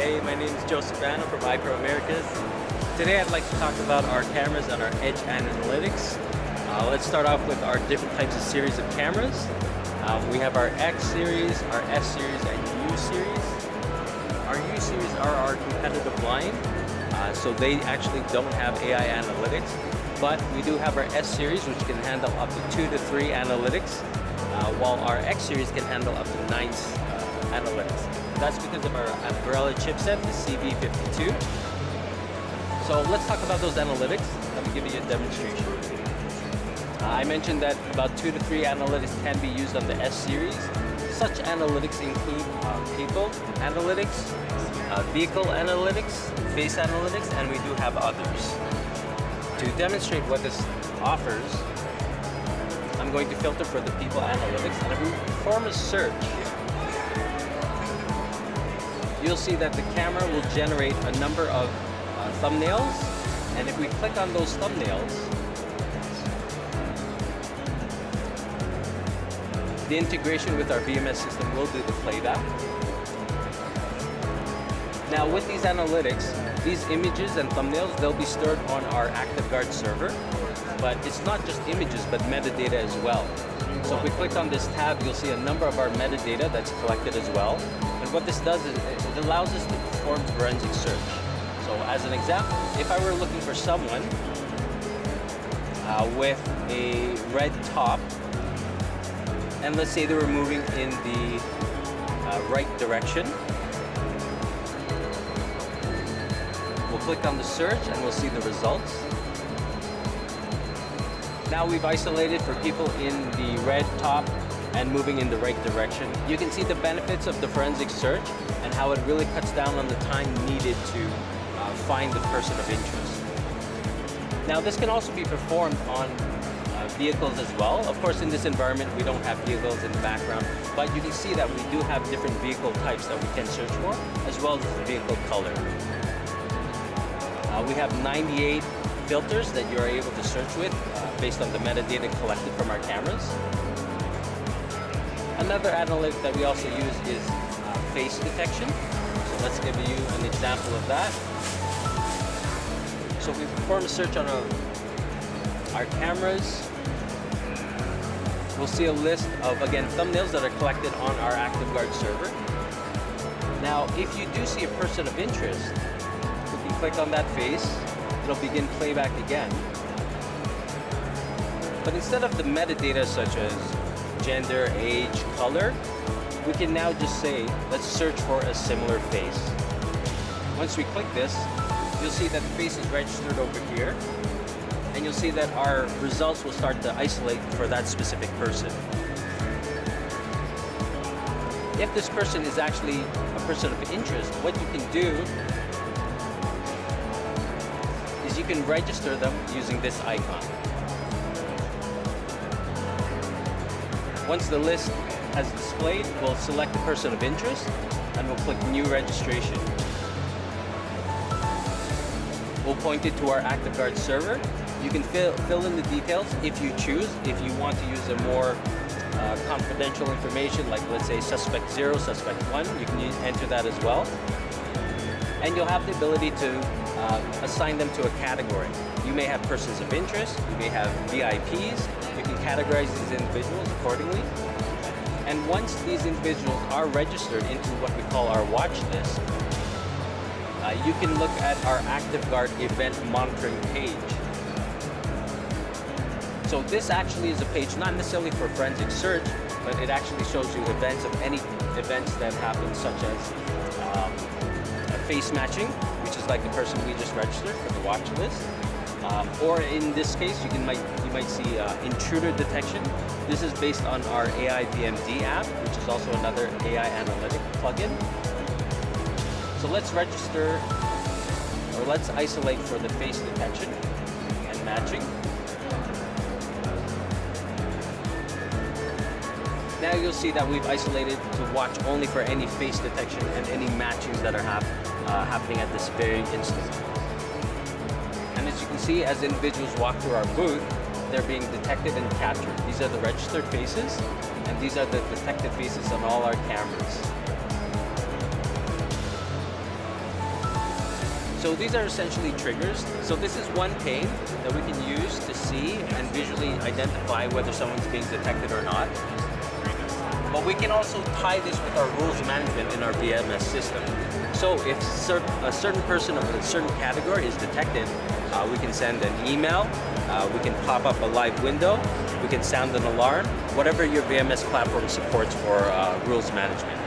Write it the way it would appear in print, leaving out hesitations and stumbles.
Hey, my name is Joseph Banno from iPro Americas. Today I'd like to talk about our cameras and our edge analytics. Let's start off with our different types of series of cameras. We have our X series, our S series, and U series. Our U series are our competitive line, so they actually don't have AI analytics, but we do have our S series, which can handle up to 2 to 3 analytics, while our X series can handle up to 9 analytics. That's because of our Umbrella chipset, the CV52. So let's talk about those analytics. Let me give you a demonstration. I mentioned that about 2 to 3 analytics can be used on the S series. Such analytics include people analytics, vehicle analytics, face analytics, and we do have others. To demonstrate what this offers, I'm going to filter for the people analytics, and if we perform a search, you'll see that the camera will generate a number of thumbnails, and if we click on those thumbnails, the integration with our VMS system will do the playback. Now with these analytics, these images and thumbnails, they'll be stored on our ActiveGuard server, but it's not just images, but metadata as well. So if we click on this tab, you'll see a number of our metadata that's collected as well. And what this does is it allows us to perform forensic search. So as an example, if I were looking for someone with a red top, and let's say they were moving in the right direction, we'll click on the search and we'll see the results. Now we've isolated for people in the red top and moving in the right direction. You can see the benefits of the forensic search and how it really cuts down on the time needed to find the person of interest. Now this can also be performed on vehicles as well. Of course, in this environment we don't have vehicles in the background, but you can see that we do have different vehicle types that we can search for, as well as the vehicle color. We have 98 filters that you are able to search with based on the metadata collected from our cameras. Another analytic that we also use is face detection. So let's give you an example of that. So we perform a search on our cameras. We'll see a list of, again, thumbnails that are collected on our ActiveGuard server. Now, if you do see a person of interest, we can click on that face. It'll begin playback again. But instead of the metadata such as gender, age, color, we can now just say, let's search for a similar face. Once we click this, you'll see that the face is registered over here, and you'll see that our results will start to isolate for that specific person. If this person is actually a person of interest, what you can do is you can register them using this icon. Once the list has displayed, we'll select the person of interest and we'll click New Registration. We'll point it to our ActiveGuard server. You can fill in the details if you choose. If you want to use a more confidential information, like let's say suspect 0, suspect 1, you can enter that as well. And you'll have the ability to assign them to a category. You may have persons of interest, you may have VIPs, you can categorize these individuals accordingly. And once these individuals are registered into what we call our watch list, you can look at our ActiveGuard event monitoring page. So this actually is a page not necessarily for forensic search, but it actually shows you events of any events that happen, such as face matching, which is like the person we just registered for the watch list. Or in this case, you might see intruder detection. This is based on our AI VMD app, which is also another AI analytic plugin. So let's register, or let's isolate for the face detection and matching. Now you'll see that we've isolated to watch only for any face detection and any matchings that are happening at this very instant. And as you can see, as individuals walk through our booth, they're being detected and captured. These are the registered faces, and these are the detected faces on all our cameras. So these are essentially triggers. So this is one pane that we can use to see and visually identify whether someone's being detected or not. But we can also tie this with our rules management in our VMS system. So if a certain person of a certain category is detected, we can send an email, we can pop up a live window, we can sound an alarm, whatever your VMS platform supports for rules management.